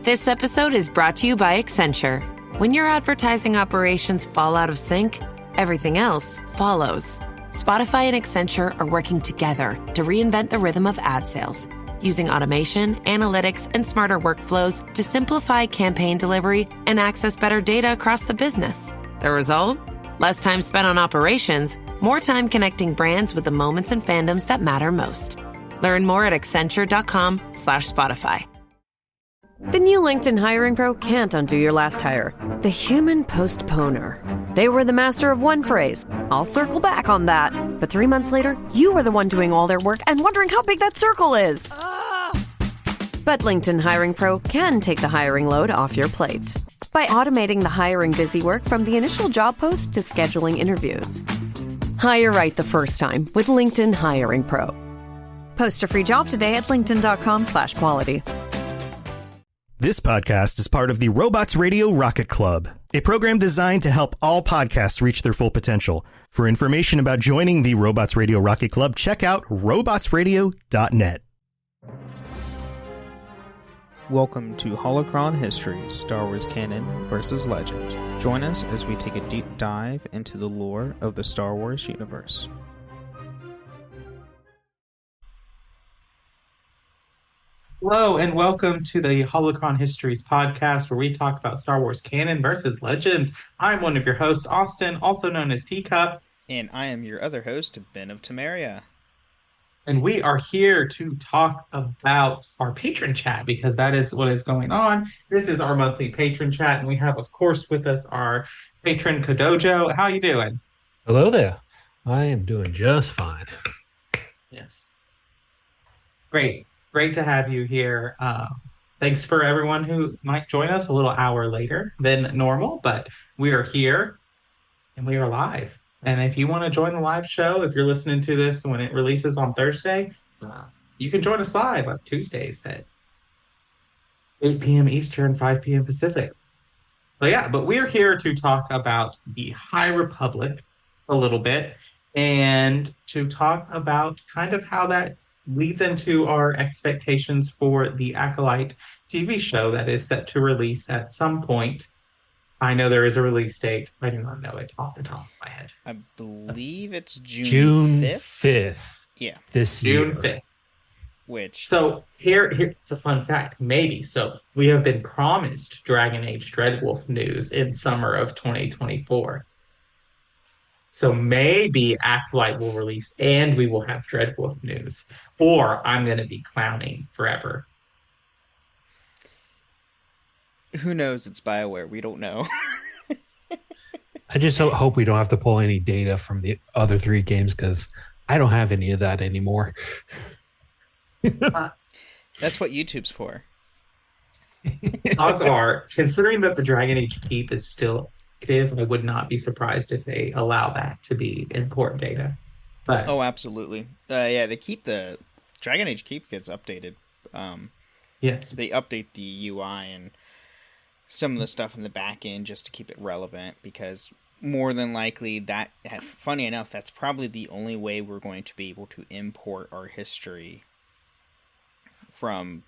This episode is brought to you by Accenture. When your advertising operations fall out of sync, everything else follows. Spotify and Accenture are working together to reinvent the rhythm of ad sales, using automation, analytics, and smarter workflows to simplify campaign delivery and access better data across the business. The result? Less time spent on operations, more time connecting brands with the moments and fandoms that matter most. Learn more at accenture.com/Spotify. The new LinkedIn Hiring Pro can't undo your last hire. The human postponer. They were the master of one phrase. I'll circle back on that. But 3 months later, you are the one doing all their work and wondering how big that circle is. But LinkedIn Hiring Pro can take the hiring load off your plate by automating the hiring busy work from the initial job post to scheduling interviews. Hire right the first time with LinkedIn Hiring Pro. Post a free job today at linkedin.com/quality. This podcast is part of the Robots Radio Rocket Club, a program designed to help all podcasts reach their full potential. For information about joining the Robots Radio Rocket Club, check out robotsradio.net. Welcome to Holocron History, Star Wars Canon versus Legend. Join us as we take a deep dive into the lore of the Star Wars universe. Hello, and welcome to the Holocron Histories podcast, where we talk about Star Wars canon versus legends. I'm one of your hosts, Austin, also known as Teacup. And I am your other host, Ben of Temeria. And we are here to talk about our patron chat, because that is what is going on. This is our monthly patron chat, and we have, of course, with us our patron, Kodojo. How you doing? Hello there. I am doing just fine. Yes. Great. Great to have you here. Thanks for everyone who might join us a little hour later than normal, but we are here and we are live. And if you want to join the live show, if you're listening to this when it releases on Thursday, you can join us live on Tuesdays at 8 p.m. Eastern, 5 p.m. Pacific. But we're here to talk about the High Republic a little bit and to talk about kind of how that leads into our expectations for the Acolyte TV show that is set to release at some point. I know there is a release date. I do not know it off the top of my head. I believe it's June 5th. Yeah. This year. June 5th. So it's a fun fact. Maybe. So we have been promised Dragon Age Dreadwolf news in summer of 2024. So maybe Acolyte will release and we will have Dreadwolf news. Or I'm going to be clowning forever. Who knows? It's BioWare. We don't know. I just hope we don't have to pull any data from the other three games, because I don't have any of that anymore. That's what YouTube's for. Odds are, considering that the Dragon Age Keep is still active, I would not be surprised if they allow that to be import data. But oh, absolutely. The Dragon Age Keep gets updated. Yes, they update the UI and some of the stuff in the back end just to keep it relevant, because more than likely that, funny enough, that's probably the only way we're going to be able to import our history from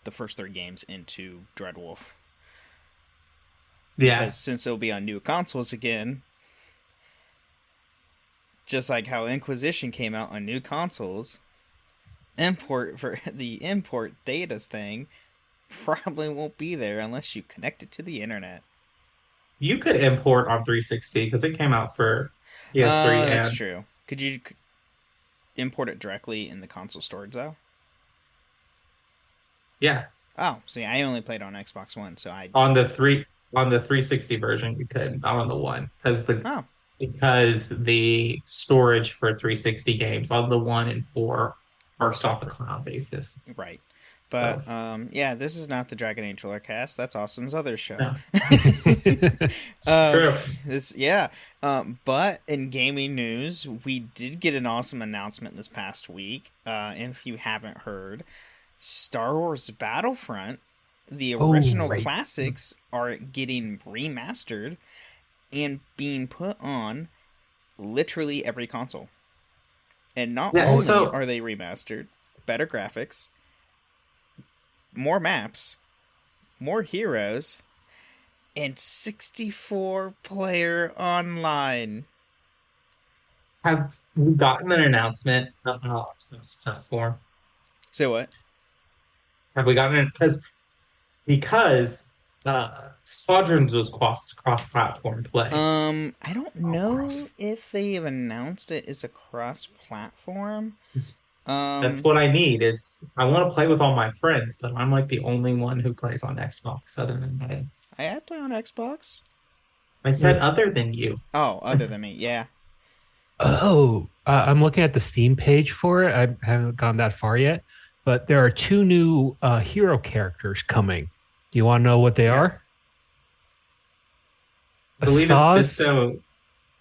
the first 3 games into Dreadwolf. Yeah. Because since it'll be on new consoles again, just like how Inquisition came out on new consoles, the import data thing probably won't be there unless you connect it to the internet. You could import on 360 because it came out for PS3. That's true. Could you import it directly in the console storage though? Yeah. Oh, see, I only played on Xbox One, so on the 360 version you could, not on the one, because the storage for 360 games on the 1 and 4 are off the cloud basis. Right. But this is not the Dragon Age Lorecast. That's Austin's other show. No. True. But in gaming news, we did get an awesome announcement this past week. And if you haven't heard, Star Wars Battlefront, the original classics, are getting remastered and being put on literally every console. And not only are they remastered, better graphics, more maps, more heroes, and 64-player online. Have we gotten an announcement of this platform? So what? Have we gotten it? Because Squadrons was cross-platform play. I don't know if they've announced it as a cross-platform. That's what I need. Is I want to play with all my friends, but I'm like the only one who plays on Xbox other than that. I play on Xbox. I said other than you. Oh, other than me, yeah. I'm looking at the Steam page for it. I haven't gone that far yet, but there are 2 new hero characters coming. Do you want to know what they are? I believe it's Fisto.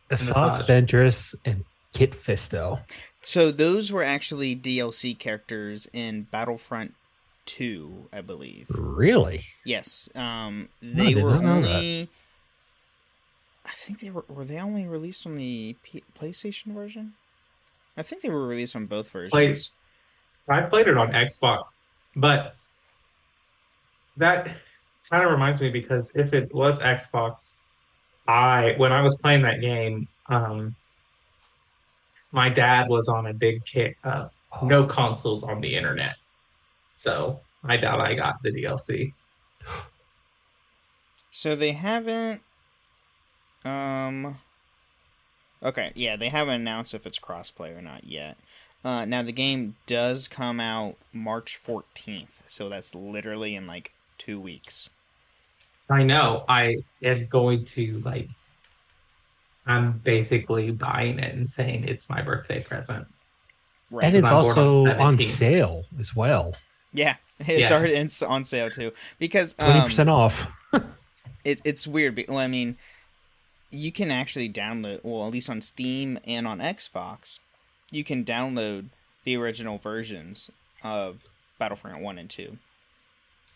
Asajj Ventress and Kit Fisto. So those were actually DLC characters in Battlefront 2, I believe. Really? Yes. They were only... I think they were they only released on the PlayStation version? I think they were released on both versions. I played it on Xbox, but that kind of reminds me, because if it was Xbox, when I was playing that game, my dad was on a big kick of no consoles on the internet. So I doubt I got the DLC. So they haven't... Okay, yeah, they haven't announced if it's crossplay or not yet. Now, the game does come out March 14th, so that's literally in, 2 weeks. I know. I am going to, I'm basically buying it and saying it's my birthday present. Right. And it's also on sale as well. Yeah, it's on sale, too. Because 20% off. It's weird. Well, I mean... You can actually download, well, at least on Steam and on Xbox, you can download the original versions of Battlefront 1 and 2.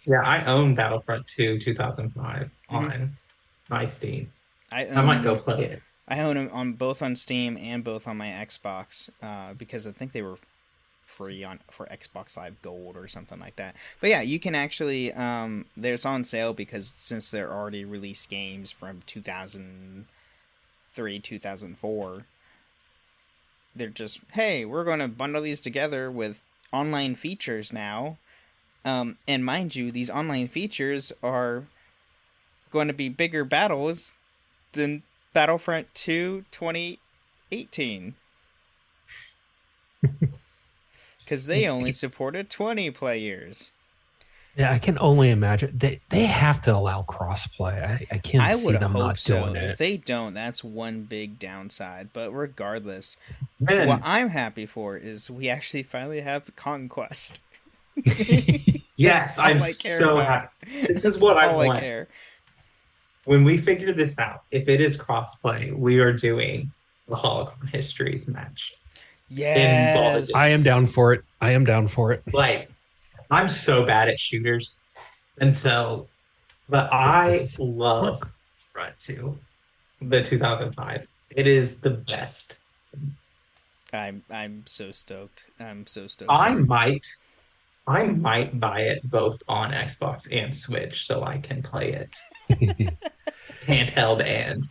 Yeah, I own Battlefront 2 2005 on my Steam. I might go play it. I own them on both on Steam and both on my Xbox, because I think they were free for Xbox Live Gold or something like that. But yeah, you can actually it's on sale because since they're already released games from 2003, 2004, they're just, hey, we're going to bundle these together with online features now. And mind you, these online features are going to be bigger battles than Battlefront 2 2018. Because they only supported 20 players. Yeah, I can only imagine. They have to allow crossplay. I can't see them not doing it. If they don't, that's one big downside. But regardless, what I'm happy for is we actually finally have Conquest. Yes, I'm so happy. This is what I want. When we figure this out, if it is crossplay, we are doing the Holocaust Histories match. Yes. I am down for it. I'm so bad at shooters. And so, but I love Front 2, the 2005. It is the best. I'm so stoked. I might buy it both on Xbox and Switch so I can play it. Handheld and...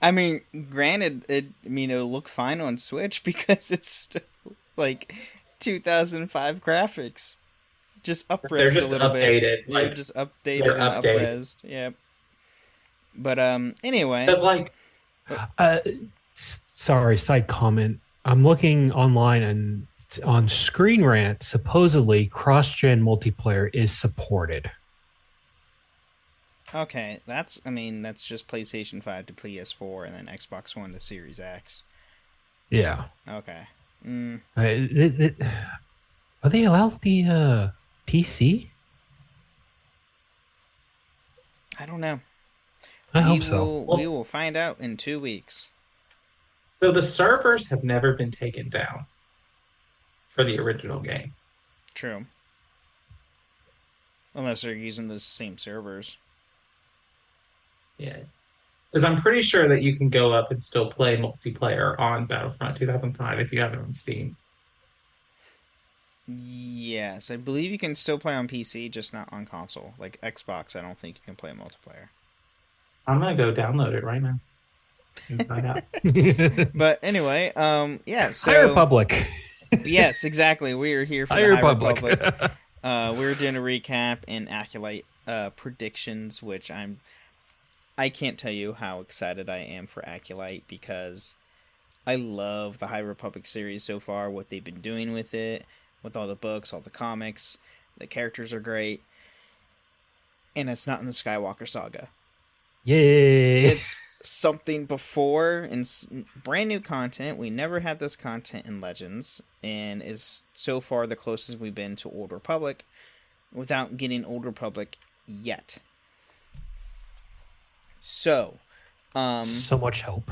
I mean, granted, it'll look fine on Switch because it's still 2005 graphics, just up-resed a little bit. They're just updated and up-resed. Yep. But anyway, sorry, side comment. I'm looking online and on Screen Rant. Supposedly, cross-gen multiplayer is supported. Okay, that's just PlayStation 5 to PS4 and then Xbox One to Series X. Yeah. Okay. Are they allowed the PC? I don't know. I hope so. We will find out in 2 weeks. So the servers have never been taken down for the original game. True. Unless they're using the same servers. Yeah. Because I'm pretty sure that you can go up and still play multiplayer on Battlefront 2005 if you have it on Steam. Yes, I believe you can still play on PC, just not on console. Like Xbox, I don't think you can play multiplayer. I'm gonna go download it right now and find out. But anyway, yeah. So High Republic. Yes, exactly. We are here for High the Republic. High Republic. We're doing a recap and Acolyte predictions, which I can't tell you how excited I am for Acolyte because I love the High Republic series so far. What they've been doing with it. With all the books, all the comics, the characters are great, and it's not in the Skywalker saga. Yay! It's something before and brand new content. We never had this content in Legends, and is so far the closest we've been to Old Republic, without getting Old Republic yet. So much hope.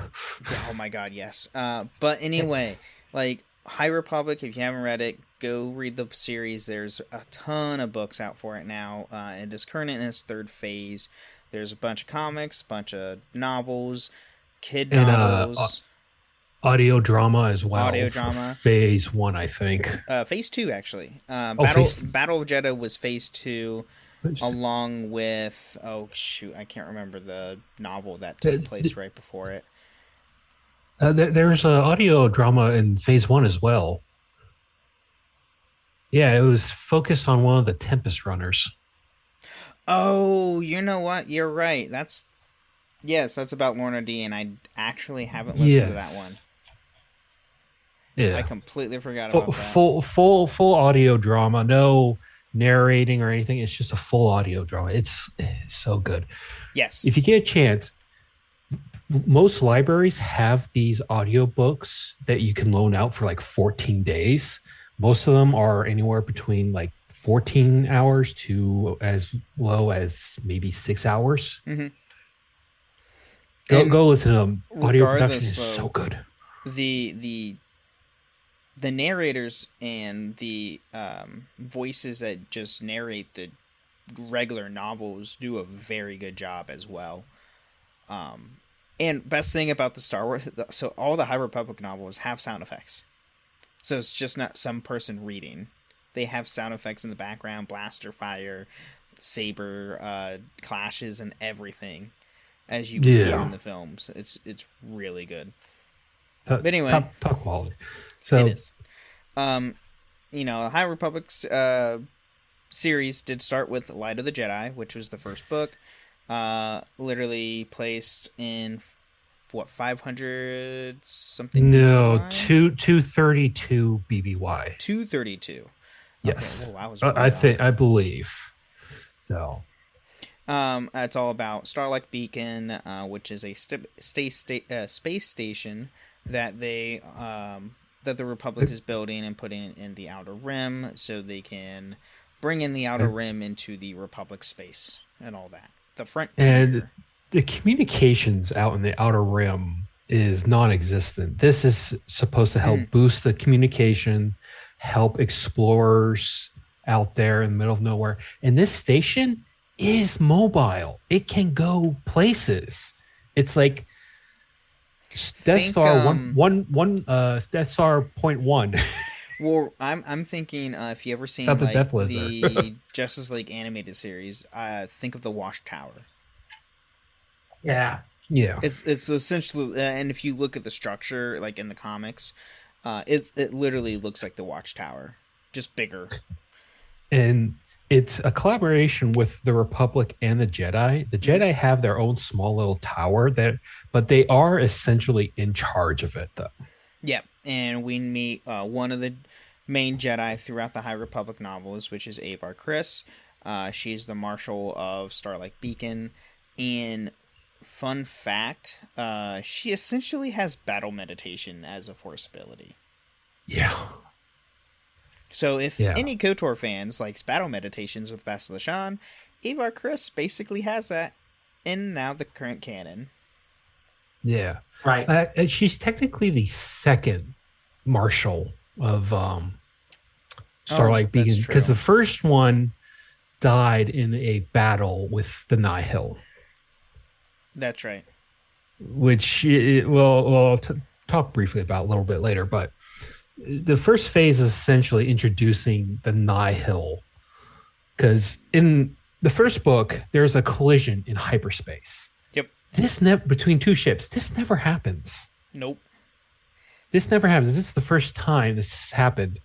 Yeah, oh my god, yes. But anyway, like High Republic, if you haven't read it, go read the series. There's a ton of books out for it now. It is current in its third phase. There's a bunch of comics, a bunch of novels, novels. Audio drama as well. Audio drama. Phase 1, I think. Phase 2, actually. Phase... Battle of Jeddah was phase 2, along with... Oh, shoot, I can't remember the novel that took place right before it. There's an audio drama in phase 1 as well. Yeah, it was focused on one of the Tempest runners. Oh, you know what? You're right. That's about Lorna D, and I actually haven't listened to that one. Yeah, I completely forgot about that. Full audio drama, no narrating or anything. It's just a full audio drama. It's so good. Yes, if you get a chance. Most libraries have these audiobooks that you can loan out for like 14 days. Most of them are anywhere between like 14 hours to as low as maybe 6 hours. Mm-hmm. Go listen to them. Audio production is so good. The narrators and the voices that just narrate the regular novels do a very good job as well. And best thing about the Star Wars, so all the High Republic novels have sound effects. So it's just not some person reading. They have sound effects in the background, blaster fire, saber clashes, and everything, as you hear in the films. It's really good. But anyway, top quality. So it is. High Republic's series did start with Light of the Jedi, which was the first book. Literally placed in 500 something? No, 232 BBY. 232. Yes, okay, I believe so. It's all about Starlight Beacon, which is a space station that that the Republic is building and putting in the Outer Rim, so they can bring in the Outer Rim into the Republic space and all that. The frontier. And the communications out in the Outer Rim is non-existent. This is supposed to help boost the communication, help explorers out there in the middle of nowhere. And this station is mobile. It can go places. It's like Death Star Death Star 0.1. Well, I'm thinking if you ever seen the Justice League animated series, think of the Watchtower. Yeah. It's essentially, and if you look at the structure, like in the comics, it literally looks like the Watchtower, just bigger. And it's a collaboration with the Republic and the Jedi. The Jedi have their own small little tower but they are essentially in charge of it, though. Yeah, and we meet one of the main Jedi throughout the High Republic novels, which is Avar Kriss. She's the Marshal of Starlight Beacon, and fun fact, she essentially has battle meditation as a Force ability. Yeah. So if any KOTOR fans likes battle meditations with Bastila Shan, Avar Kriss basically has that in now the current canon. Yeah. Right. And she's technically the second Marshal of Starlight Beacon, because the first one died in a battle with the Nihil. That's right. Which we'll talk briefly about a little bit later, but the first phase is essentially introducing the Nihil, because in the first book there's a collision in hyperspace. Yep. Between two ships. This never happens. Nope. This never happens. This is the first time this has happened.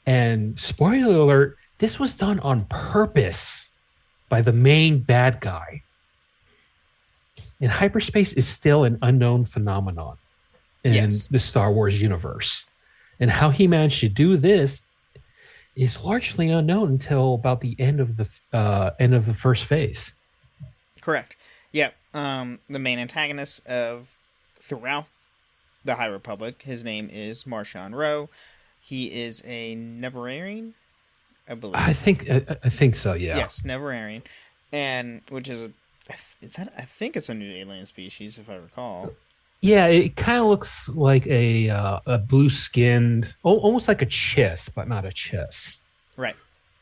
And spoiler alert, this was done on purpose by the main bad guy. And hyperspace is still an unknown phenomenon in the Star Wars universe. And how he managed to do this is largely unknown until about the end of the first phase. Correct. Yeah. The main antagonist throughout the High Republic, his name is Marchion Ro. He is a Neverarian, I believe. I think so. Yeah. Yes, Neverarian, and which is I think it's a new alien species, if I recall. Yeah, it kind of looks like a blue-skinned, almost like a chiss, but not a chiss. Right.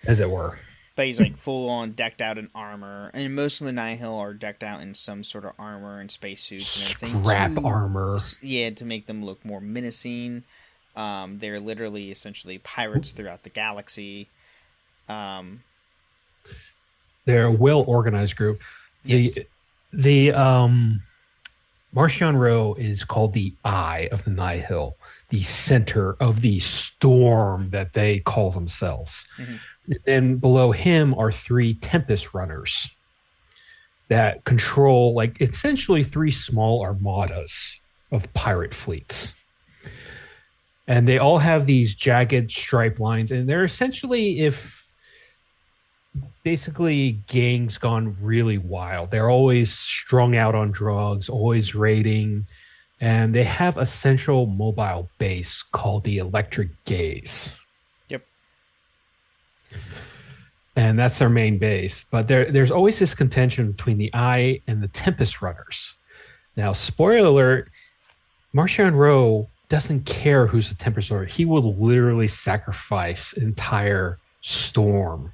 As it were. But he's like full-on decked out in armor, and most of the Nihil are decked out in some sort of armor and spacesuits and everything. Scrap armor. Yeah, to make them look more menacing. They're literally, essentially, pirates throughout the galaxy. They're a well-organized group. Yes. The Marchion Ro is called the Eye of the Nihil, the center of the storm that they call themselves. Mm-hmm. And below him are 3 Tempest Runners that control, like, essentially 3 small armadas of pirate fleets. And they all have these jagged stripe lines, and they're essentially, basically gangs gone really wild. They're always strung out on drugs, always raiding, and they have a central mobile base called the Electric Gaze. Yep. And that's their main base. But there's always this contention between the Eye and the Tempest Runners. Now, spoiler alert, Marchion Ro doesn't care who's the Tempest Runner. He will literally sacrifice an entire storm,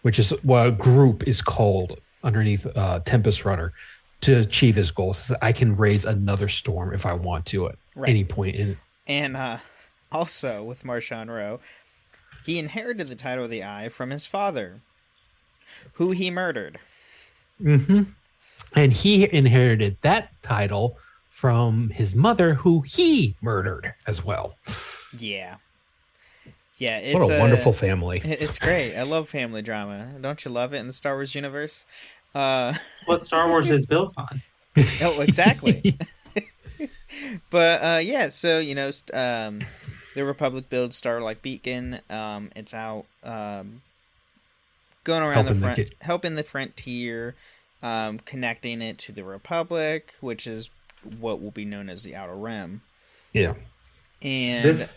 which is what a group is called underneath Tempest Runner, to achieve his goals. So I can raise another storm if I want to at any point in it. And also with Marchion Ro, he inherited the title of the Eye from his father, who he murdered. Mm-hmm. And he inherited that title from his mother, who he murdered as well. Yeah. Yeah, it's what a wonderful family. It's great. I love family drama. Don't you love it in the Star Wars universe? What Star Wars is built on. Oh, exactly. But yeah, so the Republic builds Starlight Beacon. It's out going around helping the frontier, connecting it to the Republic, which is what will be known as the Outer Rim. Yeah. And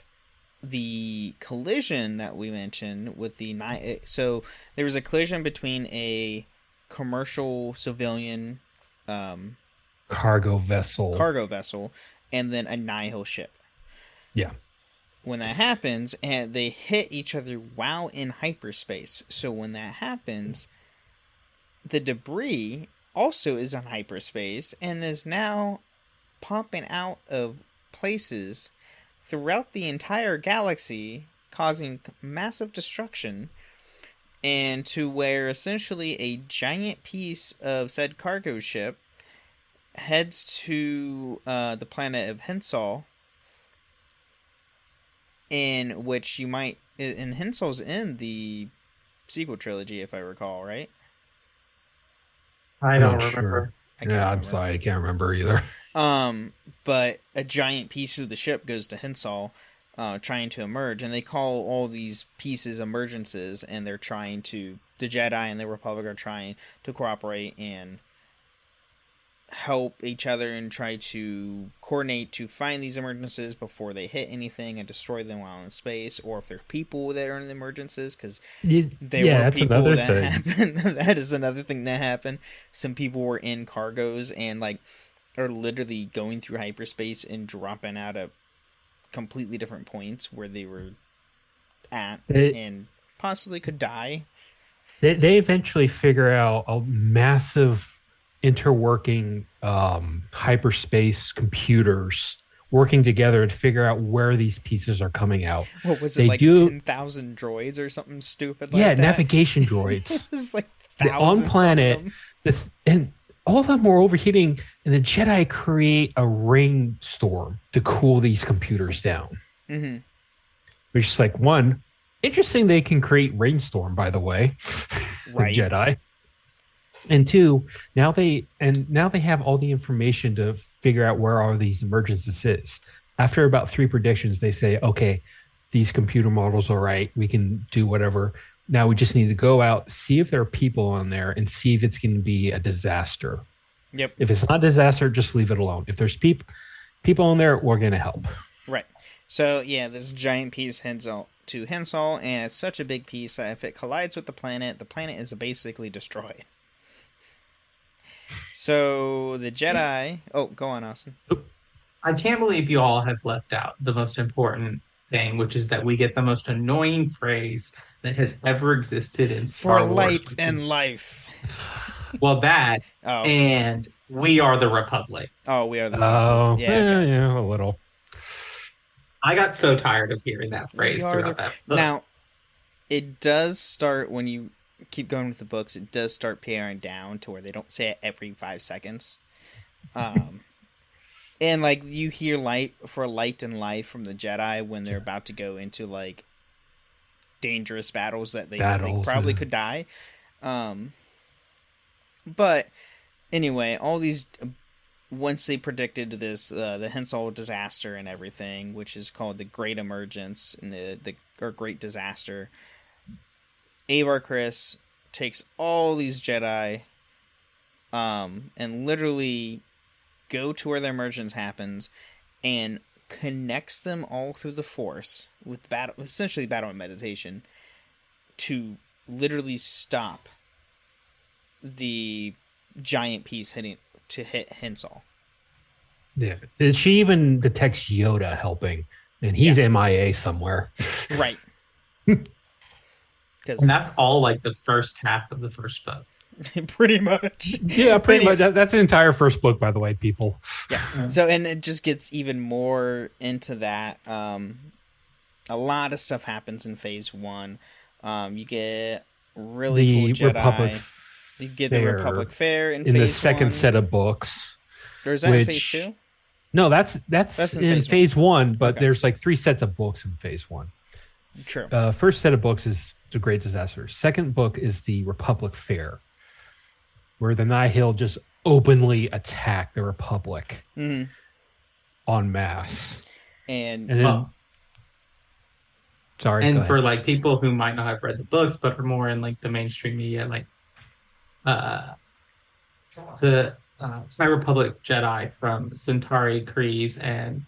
the collision that we mentioned with so there was a collision between a commercial civilian cargo vessel and then a Nihil ship. Yeah. When that happens, and they hit each other while in hyperspace. So when that happens, the debris also is in hyperspace and is now pumping out of places throughout the entire galaxy, causing massive destruction, and to where essentially a giant piece of said cargo ship heads to the planet of Hensal, in which and Hensal's in the sequel trilogy, if I recall, right? I don't remember. I'm sorry, I can't remember either. But a giant piece of the ship goes to Hensal, trying to emerge, and they call all these pieces emergences, and they're trying to, the Jedi and the Republic are trying to cooperate and help each other and try to coordinate to find these emergencies before they hit anything and destroy them while in space, or if they're people that are in the emergencies, because that's another thing. Happened. That is another thing that happened. Some people were in cargos and are literally going through hyperspace and dropping out at completely different points where they were at and possibly could die. They eventually figure out a massive interworking hyperspace computers working together to figure out where these pieces are coming out. What was it, 10,000 droids or something stupid like that? Yeah, navigation droids. It was like They're on planet, and all of them were overheating, and the Jedi create a rainstorm to cool these computers down. Mm-hmm. Which is like, one, interesting they can create rainstorm, by the way, right. Jedi. And two, now they have all the information to figure out where all these emergencies is. After about 3 predictions, they say, okay, these computer models are right. We can do whatever. Now we just need to go out, see if there are people on there, and see if it's going to be a disaster. Yep. If it's not a disaster, just leave it alone. If there's people on there, we're going to help. Right. So, yeah, this giant piece heads out to Henshaw, and it's such a big piece that if it collides with the planet is basically destroyed. So, the Jedi... Oh, go on, Austin. I can't believe you all have left out the most important thing, which is that we get the most annoying phrase that has ever existed in Star Wars. For light and life. Well, that, and we are the Republic. Oh, we are the Republic. Yeah, a little. I got so tired of hearing that phrase throughout that book. Now, it does start, when you keep going with the books, it does start paring down to where they don't say it every 5 seconds. And, like, you hear light and life from the Jedi when they're about to go into, like, dangerous battles that they probably could die. But, anyway, all these... Once they predicted this, the Henshaw disaster and everything, which is called the Great Emergence and or Great Disaster, Avar Kriss takes all these Jedi, and literally go to where the emergence happens, and connects them all through the Force with essentially battle and meditation, to literally stop the giant piece to hit Henshaw. Yeah. She even detects Yoda helping, and he's MIA somewhere. Right. And that's all like the first half of the first book. Pretty much. Yeah, pretty much. That's the entire first book, by the way, people. Yeah. So, and it just gets even more into that. A lot of stuff happens in Phase 1. You get really cool Jedi. You get the Republic Fair in the second set of books. Or is that in Phase 2? No, that's in Phase 1, but there's like 3 sets of books in Phase 1. True. First set of books is The Great Disaster. Second book is the Republic Fair, where the Nihil just openly attack the Republic en masse. And then, sorry. And for like people who might not have read the books, but are more in like the mainstream media, like the High Republic Jedi from Centauri, Kryze, and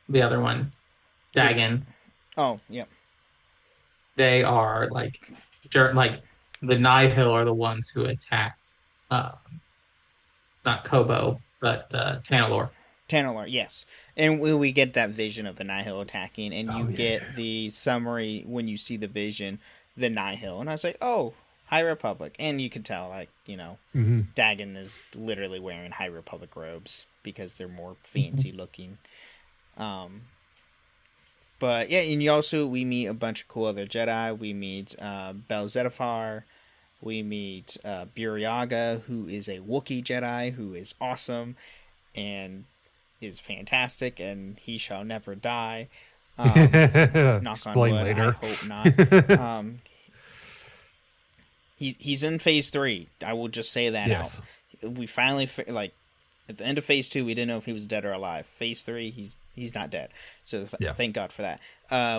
the other one, Dagon. Oh, yep. They are like the Nihil are the ones who attack, not Kobo, but Tanalorr. Tanalorr, yes. And we get that vision of the Nihil attacking, and you get the summary when you see the vision, the Nihil. And I was like, oh, High Republic. And you could tell, like, you know, Dagon is literally wearing High Republic robes because they're more fancy looking. But yeah, and we meet a bunch of cool other Jedi. We meet Bel Zettifar. We meet Buryaga, who is a Wookiee Jedi, who is awesome and is fantastic, and he shall never die. Knock on wood, later. I hope not. He's in Phase 3. I will just say that out. We finally, like, at the end of Phase 2, we didn't know if he was dead or alive. Phase 3, he's not dead. So thank God for that.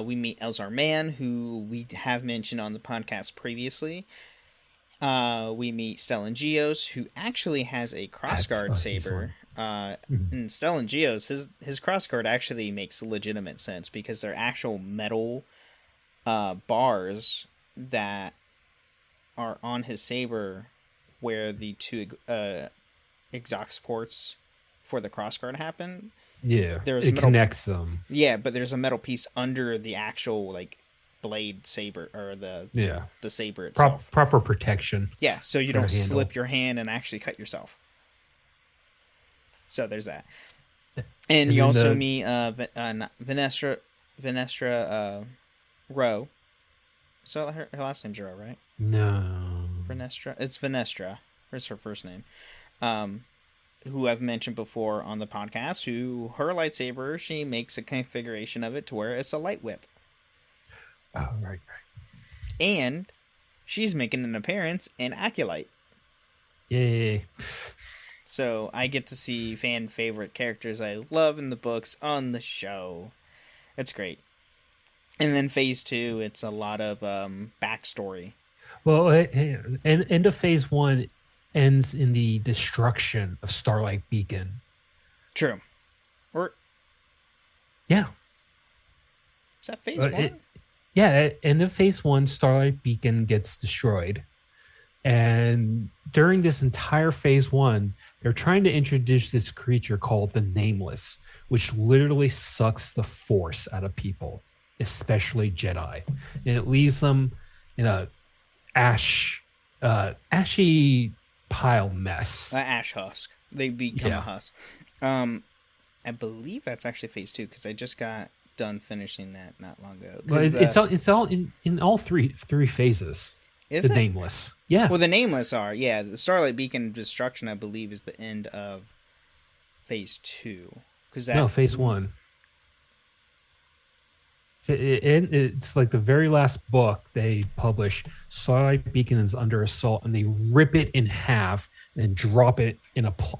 We meet Elzar Mann, who we have mentioned on the podcast previously. We meet Stellan Gios, who actually has a crossguard saber. And Stellan Gios, his crossguard actually makes legitimate sense because they're actual metal bars that are on his saber where the 2 exhaust ports for the crossguard happen. Yeah, it connects them. Yeah, but there's a metal piece under the actual, like, blade saber, or the saber itself. Proper protection. Yeah, so you don't slip your hand and actually cut yourself. So there's that. And you also meet Venestra Rowe. So her last name's Rowe, right? No. Venestra. It's Venestra. Where's her first name? Who I've mentioned before on the podcast. Who her lightsaber, she makes a configuration of it to where it's a light whip. Oh, right. And she's making an appearance in Acolyte. Yay. So I get to see fan favorite characters I love in the books on the show. It's great. And then phase 2, it's a lot of backstory. Well, and end of phase 1 ends in the destruction of Starlight Beacon. True. Yeah. Is that phase 1? Yeah, end of phase 1, Starlight Beacon gets destroyed. And during this entire phase 1, they're trying to introduce this creature called the Nameless, which literally sucks the force out of people, especially Jedi. And it leaves them in a ashy pile mess. Ash husk. They become a husk. I believe that's actually phase 2 because I just got done finishing that not long ago. But it's all in all three phases. Is it? Nameless. Yeah. Well, the Nameless are. Yeah, the Starlight Beacon destruction, I believe, is the end of phase 2. No, phase 1. It's like the very last book they publish. Starlight Beacon is under assault, and they rip it in half and drop it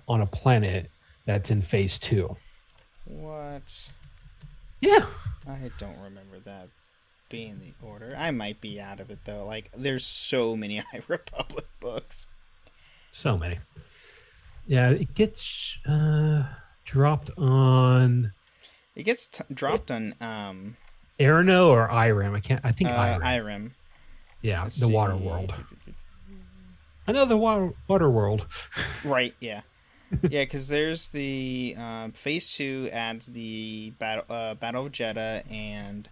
on a planet that's in phase 2. What? Yeah. I don't remember that being the order. I might be out of it though. Like, there's so many High Republic books. So many. Yeah, it gets dropped on. It gets dropped on Arano or Irem. I think Irem. Irem. Yeah, the Water World. I know the Water World. Right. Yeah. Yeah, because there's the phase 2 adds the Battle of Jeddah and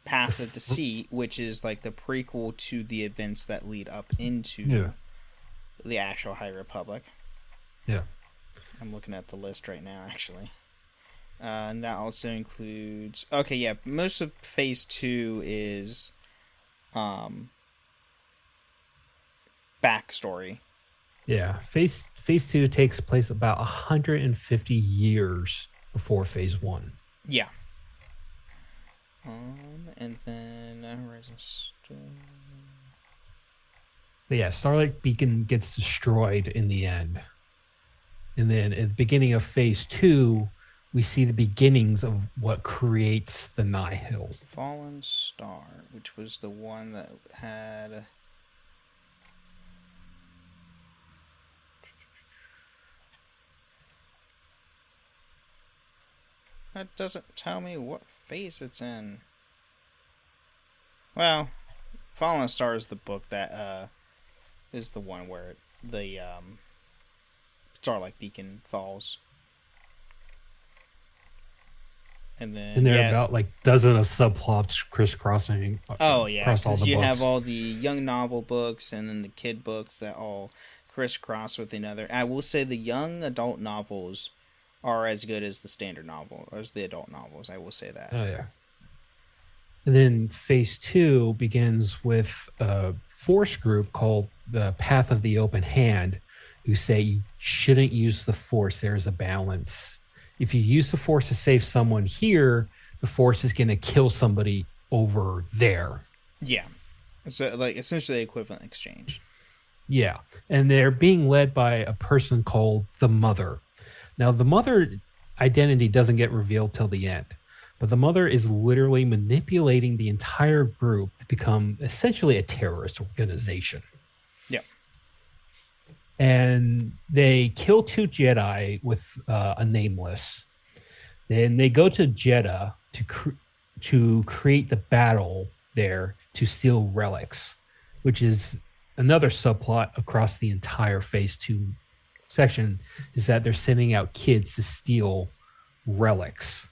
Path of Deceit, which is like the prequel to the events that lead up into the actual High Republic. Yeah. I'm looking at the list right now, actually. And that also includes... Okay, yeah, most of phase 2 is backstory. Yeah, phase 2 takes place about 150 years before phase 1. Yeah. And then Horizon Storm. But yeah, Starlight Beacon gets destroyed in the end. And then at the beginning of phase 2, we see the beginnings of what creates the Nihil. Fallen Star, which was the one that had... That doesn't tell me what phase it's in. Well, Fallen Star is the book that is the one where the Starlight Beacon falls. And then there are about like dozen of subplots crisscrossing. Oh yeah, across all the because you books. have all the young novel books and then the kid books that all crisscross with another. I will say the young adult novels are as good as the standard novel, as the adult novels. I will say that. Oh yeah. And then phase 2 begins with a force group called the Path of the Open Hand, who say you shouldn't use the force. There is a balance. If you use the force to save someone here, the force is going to kill somebody over there. Yeah. So, like, essentially equivalent exchange. Yeah. And they're being led by a person called the Mother. Now, the Mother identity doesn't get revealed till the end, but the Mother is literally manipulating the entire group to become essentially a terrorist organization. Yeah. And they kill 2 Jedi with a Nameless. Then they go to Jeddah to create the battle there to steal relics, which is another subplot across the entire phase 2 section, is that they're sending out kids to steal relics,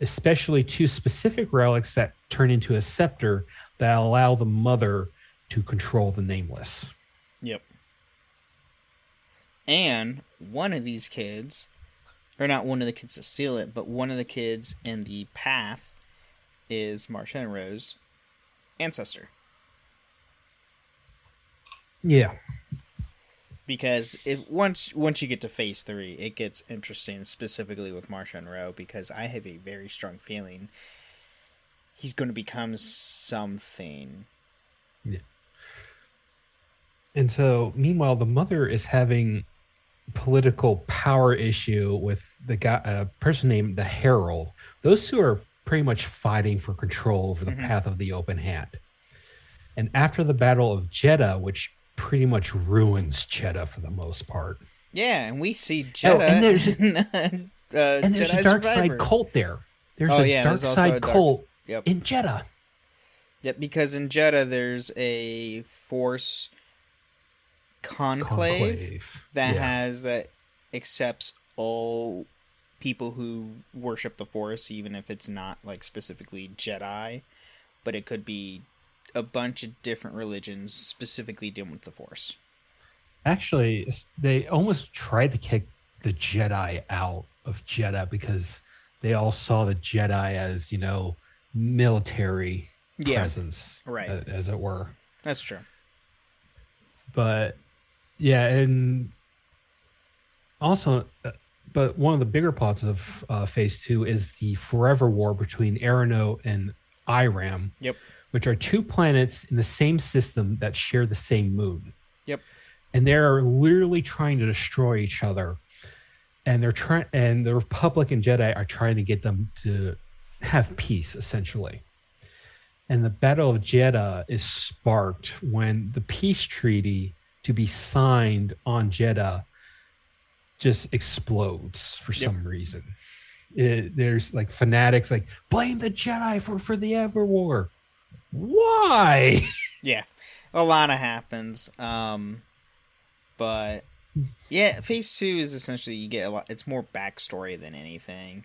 especially 2 specific relics that turn into a scepter that allow the Mother to control the Nameless. Yep. And one of these kids or not one of the kids to steal it, but one of the kids in the path is Marcia and Rose's ancestor. Yeah. Because once you get to phase 3, it gets interesting, specifically with Marcia and Rose, because I have a very strong feeling he's going to become something. Yeah. And so, meanwhile, the mother is having political power issue with the guy, a person named the Herald. Those two are pretty much fighting for control over the path of the open hand. And after the Battle of Jeddah, which pretty much ruins Jeddah for the most part. Yeah, and we see Jeddah. And there's a Jedi dark Survivor. side cult there. There's a dark side cult in Jeddah. Yep, because in Jeddah there's a Force conclave. that accepts all people who worship the Force, even if it's not like specifically Jedi, but it could be a bunch of different religions specifically dealing with the Force. Actually, they almost tried to kick the Jedi out of Jeddah because they all saw the Jedi as, military presence, right, as it were. That's true. But yeah, and also, but one of the bigger plots of Phase 2 is the forever war between Arano and Iram. Yep. Which are two planets in the same system that share the same moon. Yep. And they're literally trying to destroy each other. And and the Republic and Jedi are trying to get them to have peace, essentially. And the Battle of Jeddah is sparked when the peace treaty to be signed on Jeddah just explodes for some reason. There's like fanatics like, blame the Jedi for the Everwar. Why? Yeah, a lot happens. But yeah, phase 2 is essentially you get a lot. It's more backstory than anything.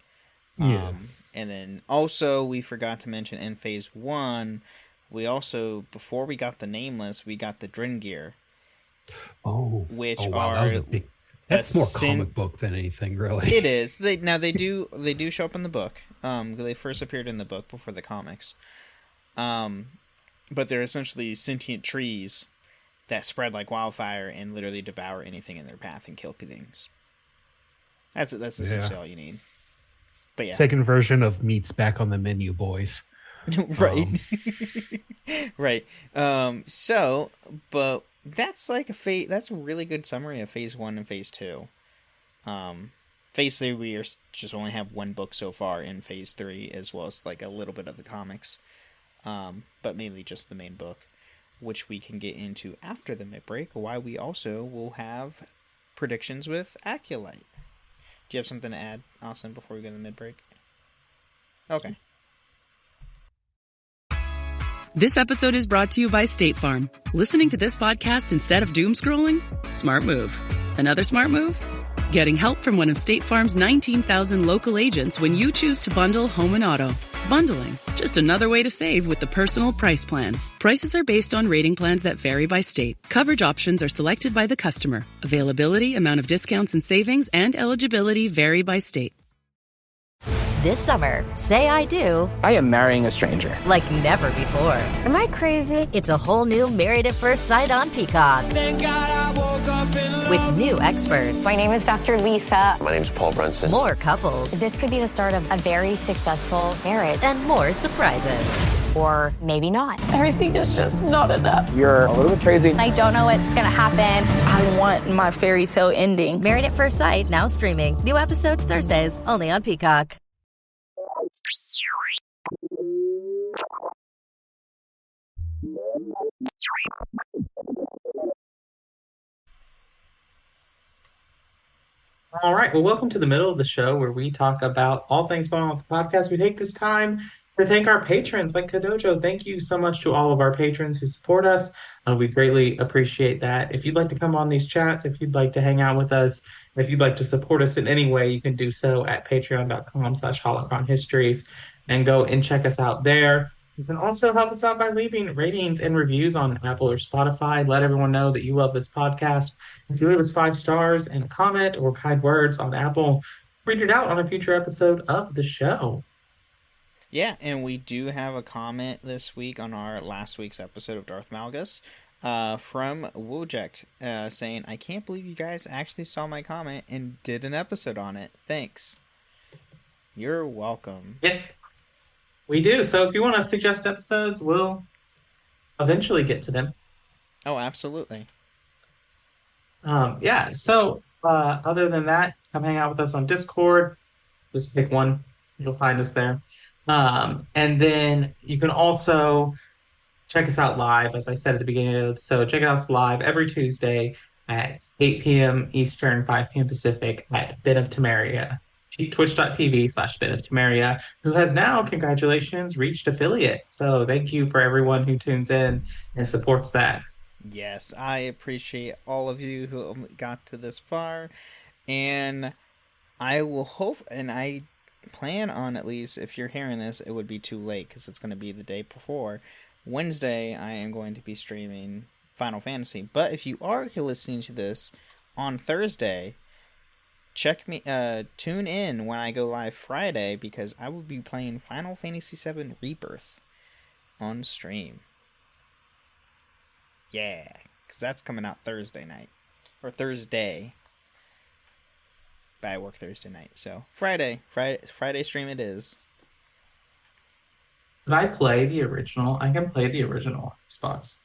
Yeah. And then also we forgot to mention in phase 1, we also, before we got the Nameless, we got the Dringir. Oh, which wow, are that was a big. That's more comic book than anything, really. It is. They do show up in the book. They first appeared in the book before the comics. But they're essentially sentient trees that spread like wildfire and literally devour anything in their path and kill things. That's essentially all you need. But yeah. Second version of meat's back on the menu, boys. Right. Right. So, but that's like that's a really good summary of phase 1 and phase 2. Phase 3, we just only have one book so far in phase 3, as well as like a little bit of the comics. But mainly just the main book, which we can get into after the mid-break, why we also will have predictions with Acolyte. Do you have something to add, Austin, before we go to the mid-break? Okay. This episode is brought to you by State Farm. Listening to this podcast instead of doom scrolling? Smart move. Another smart move? Getting help from one of State Farm's 19,000 local agents when you choose to bundle home and auto. Bundling, just another way to save with the Personal Price Plan. Prices are based on rating plans that vary by state. Coverage options are selected by the customer. Availability, amount of discounts and savings, and eligibility vary by state. This summer, say I do. I am marrying a stranger. Like never before. Am I crazy? It's a whole new Married at First Sight on Peacock. Thank God I woke up in love. With new experts. My name is Dr. Lisa. My name is Paul Brunson. More couples. This could be the start of a very successful marriage. And more surprises. Or maybe not. Everything is just not enough. You're a little bit crazy. I don't know what's going to happen. I want my fairy tale ending. Married at First Sight, now streaming. New episodes Thursdays, only on Peacock. All right. Well, welcome to the middle of the show where we talk about all things going on with the podcast. We take this time to thank our patrons like Kadojo. Thank you so much to all of our patrons who support us. We greatly appreciate that. If you'd like to come on these chats, if you'd like to hang out with us, if you'd like to support us in any way, you can do so at patreon.com/holocronhistories and go and check us out there. You can also help us out by leaving ratings and reviews on Apple or Spotify. Let everyone know that you love this podcast. If you leave us 5 stars and a comment or kind words on Apple, read it out on a future episode of the show. Yeah, and we do have a comment this week on our last week's episode of Darth Malgus from Woject saying, I can't believe you guys actually saw my comment and did an episode on it. Thanks. You're welcome. Yes, we do. So if you want to suggest episodes, we'll eventually get to them. Oh, absolutely. Yeah, so other than that, come hang out with us on Discord. Just pick one. You'll find us there. And then you can also check us out live, as I said at the beginning of the episode. Check us live every Tuesday at 8 p.m. Eastern, 5 p.m. Pacific at Ben of Temeria, twitch.tv/Ben of Temeria, who has now, congratulations, reached affiliate. So thank you for everyone who tunes in and supports that. Yes, I appreciate all of you who got to this far. And I will hope, and I plan on, at least, if you're hearing this, it would be too late because it's going to be the day before. Wednesday, I am going to be streaming Final Fantasy. But if you are listening to this on Thursday, tune in when I go live Friday because I will be playing Final Fantasy VII Rebirth on stream. Yeah, because that's coming out Thursday night. Or Thursday. But I work Thursday night, so Friday stream it is. Did I play the original? I can play the original Xbox.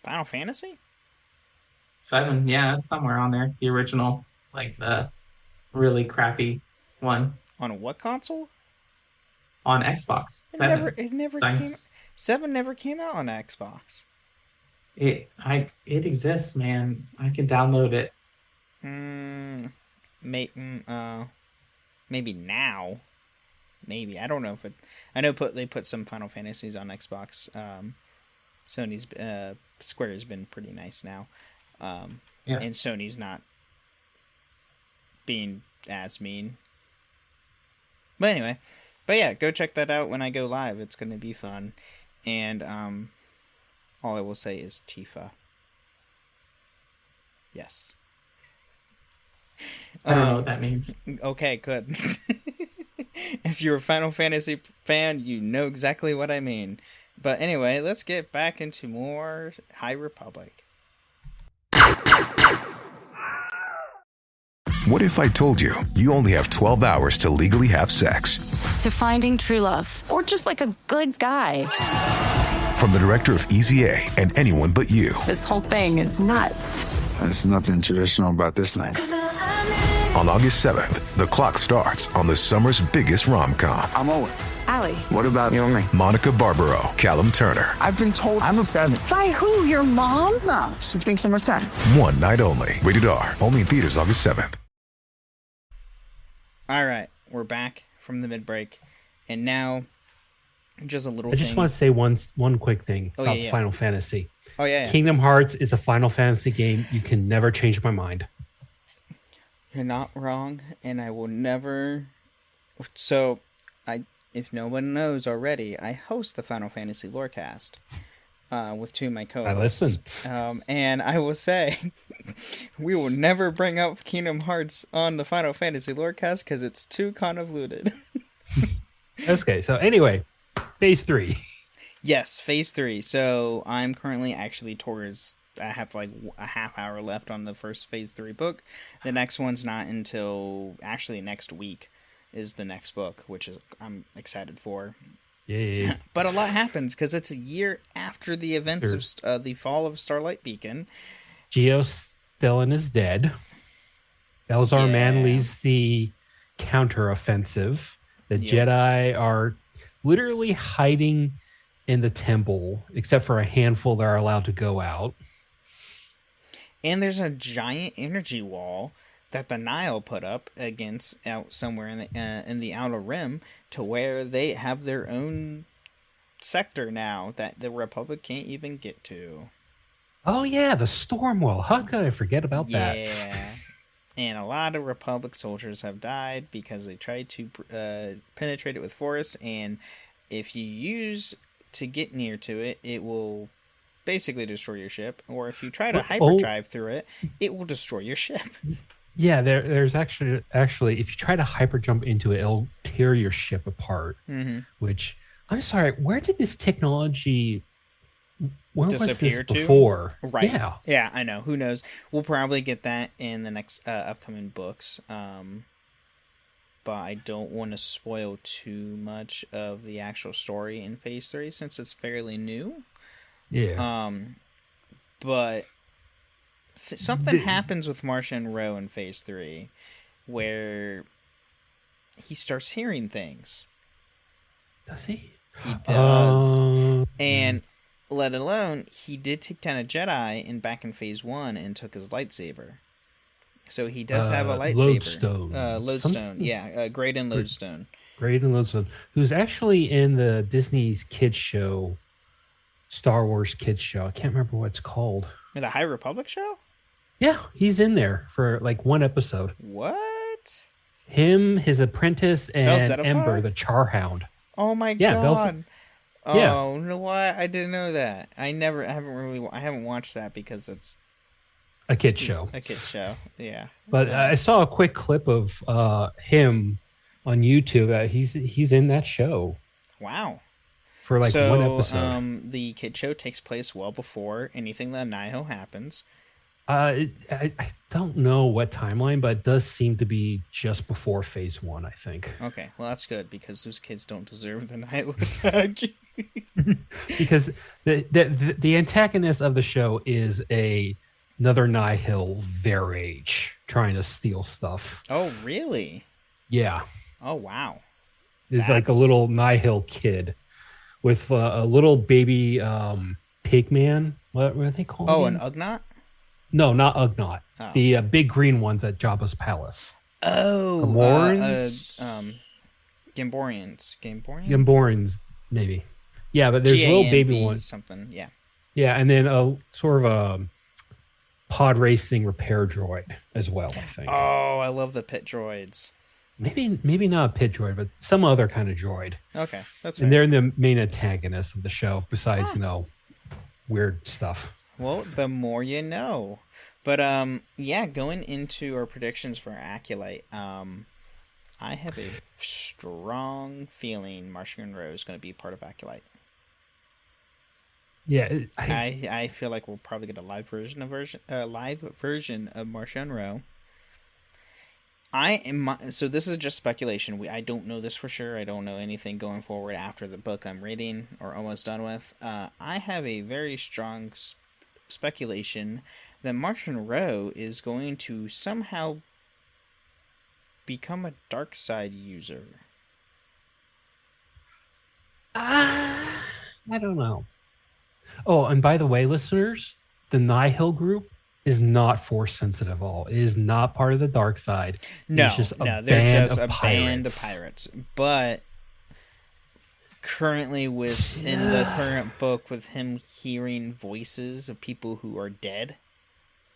Final Fantasy? 7, yeah, it's somewhere on there. The original, like the really crappy one. On what console? On Xbox. 7. It never came. 7 never came out on Xbox. It exists, man. I can download it. Maybe now. Maybe, I don't know if it. I know they put some Final Fantasies on Xbox. Sony's Square has been pretty nice now, and Sony's not being as mean. But anyway, yeah, go check that out when I go live. It's going to be fun, and all I will say is Tifa. Yes. I don't know what that means. Okay, good. If you're a Final Fantasy fan, you know exactly what I mean. But anyway, let's get back into more High Republic. What if I told you you only have 12 hours to legally have sex? To finding true love. Or just like a good guy. From the director of Easy A and Anyone But You. This whole thing is nuts. There's nothing traditional about this night. On August 7th, the clock starts on the summer's biggest rom-com. I'm Owen. Allie. What about you and me? Monica Barbaro, Callum Turner. I've been told I'm a 7. By who? Your mom? No, she thinks I'm a 10. One night only. Rated R. Only in theaters August 7th. All right, we're back from the mid-break, and now just a little. I just want to say one quick thing about Final Fantasy. Oh yeah. Kingdom Hearts is a Final Fantasy game. You can never change my mind. You're not wrong, and I will never. So, if no one knows already, I host the Final Fantasy Lorecast with two of my co-hosts. I listen. And I will say, we will never bring up Kingdom Hearts on the Final Fantasy Lorecast because it's too convoluted. Okay, so anyway, Phase 3. Yes, Phase 3. So I'm currently actually towards. I have like a half hour left on the first Phase 3 book. The next one's not until actually next week is the next book, which is I'm excited for. Yeah. But a lot happens because it's a year after the events of the fall of Starlight Beacon. Geostelin is dead. Elzar Man leads the counteroffensive. The Jedi are literally hiding in the temple, except for a handful that are allowed to go out. And there's a giant energy wall that the Nile put up out somewhere in the Outer Rim, to where they have their own sector now that the Republic can't even get to. Oh yeah, the Stormwell. How could I forget about that? Yeah. And a lot of Republic soldiers have died because they tried to penetrate it with force, and if you use to get near to it, it will basically destroy your ship. Or if you try to hyperdrive through it, it will destroy your ship. Yeah, there's actually if you try to hyper jump into it, it'll tear your ship apart. Mm-hmm. Which I'm sorry, where did this technology? Where was this Disappear to? before? Right. Yeah. Yeah, I know. Who knows? We'll probably get that in the next upcoming books. But I don't want to spoil too much of the actual story in Phase 3 since it's fairly new. Yeah. But something happens with Martian Rowe in Phase 3 where he starts hearing things. Does he? He does. And let alone, he did take down a Jedi back in Phase 1 and took his lightsaber. So he does have a lightsaber. Lodestone. Yeah, Graydon Lodestone. Graydon Lodestone, who's actually in the Disney's kids show, Star Wars kids show. I can't remember what it's called. The High Republic show? Yeah, he's in there for like one episode. What? Him, his apprentice, and Bell Ember, the Charhound. Oh my god! Oh, you know what? I didn't know that. I haven't watched that because it's a kid show. A kid show, yeah. But I saw a quick clip of him on YouTube. He's in that show. Wow. For like one episode. The kid show takes place well before anything that Nihil happens. I don't know what timeline, but it does seem to be just before Phase 1, I think. Okay, well that's good because those kids don't deserve the Nihil attack. Because the antagonist of the show is another Nihil their age trying to steal stuff. Oh, really? Yeah. Oh, wow. It's like a little Nihil kid with a little baby pig man. What are they called? Oh, an Ugnaught? No, not Ugnaught. Oh. The big green ones at Jabba's palace. Oh, Gamborians. Gamborians, maybe. Yeah, but there's little baby ones. Something, yeah. Yeah, and then a sort of a pod racing repair droid as well, I think. Oh, I love the pit droids. Maybe not a pit droid, but some other kind of droid. Okay, that's right. And they're the main antagonists of the show, besides, weird stuff. Well, the more you know. But, going into our predictions for Acolyte, I have a strong feeling Martian Rowe is going to be part of Acolyte. Yeah, I feel like we'll probably get a live version of Martian Rowe. So this is just speculation. I don't know this for sure. I don't know anything going forward after the book I'm reading or almost done with. I have a very strong speculation that Martian Rowe is going to somehow become a dark side user. I don't know. Oh, and by the way, listeners, the Nihil group is not force sensitive at all. It is not part of the dark side. No, it's just they're just a band of pirates. But currently in the current book with him hearing voices of people who are dead.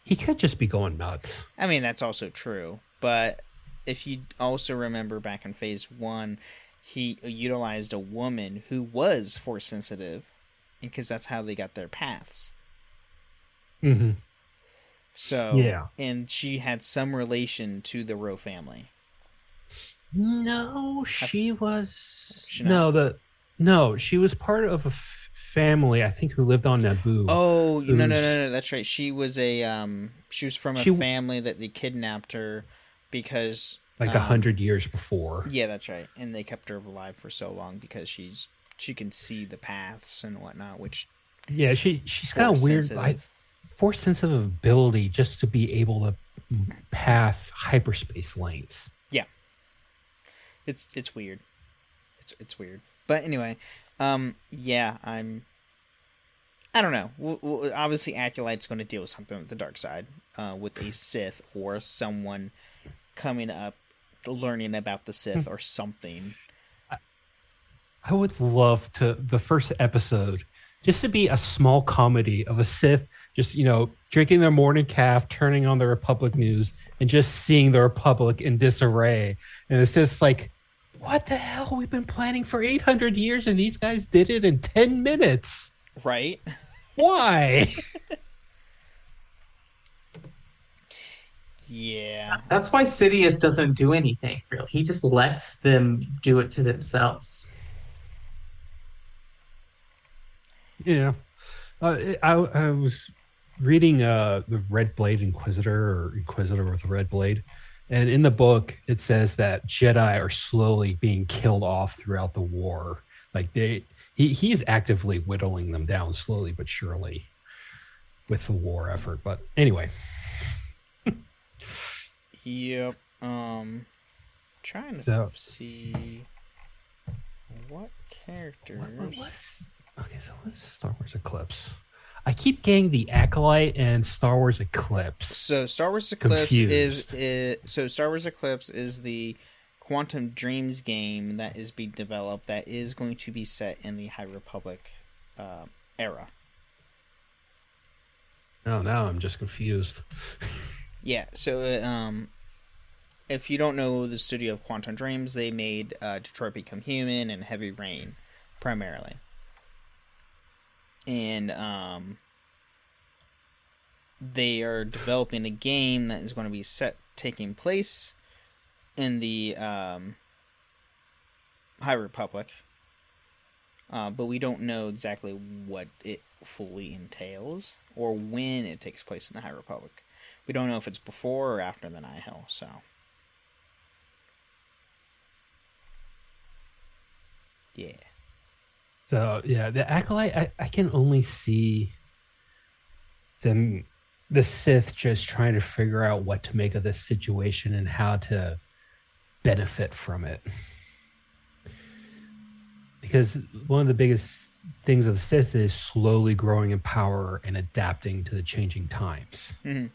He could just be going nuts. I mean, that's also true. But if you also remember back in Phase 1, he utilized a woman who was force sensitive because that's how they got their paths. Mm-hmm. So, yeah. And she had some relation to the Rowe family. No, she was... She was part of a family, I think, who lived on Naboo. Oh, no, that's right. She was she was from a family that they kidnapped her because... Like 100 years before. Yeah, that's right. And they kept her alive for so long because she can see the paths and whatnot, which... Yeah, she's got a weird... Force sensitive ability just to be able to path hyperspace lanes. Yeah, it's weird. It's weird. But anyway, I don't know. Obviously, Acolyte's going to deal with something with the dark side, with a Sith or someone coming up, learning about the Sith or something. I would love the first episode just to be a small comedy of a Sith just, drinking their morning caf, turning on the Republic news, and just seeing the Republic in disarray. And it's just like, what the hell? We've been planning for 800 years, and these guys did it in 10 minutes. Right? Why? Yeah. That's why Sidious doesn't do anything, really. He just lets them do it to themselves. Yeah. I was reading the Red Blade Inquisitor, or Inquisitor with a Red Blade, and in the book it says that Jedi are slowly being killed off throughout the war. Like he's actively whittling them down slowly but surely with the war effort. But anyway. Yep. Trying to see what characters. Okay, so what's Star Wars Eclipse? I keep getting the Acolyte and Star Wars Eclipse. So Star Wars Eclipse Star Wars Eclipse is the Quantum Dreams game that is being developed that is going to be set in the High Republic era. Oh, now I'm just confused. Yeah, so if you don't know the studio of Quantum Dreams, they made Detroit Become Human and Heavy Rain, primarily. And they are developing a game that is going to be taking place in the High Republic. But we don't know exactly what it fully entails or when it takes place in the High Republic. We don't know if it's before or after the Nihil, so... Yeah. So, yeah, the Acolyte, I can only see them, the Sith, just trying to figure out what to make of this situation and how to benefit from it. Because one of the biggest things of the Sith is slowly growing in power and adapting to the changing times. Mm-hmm.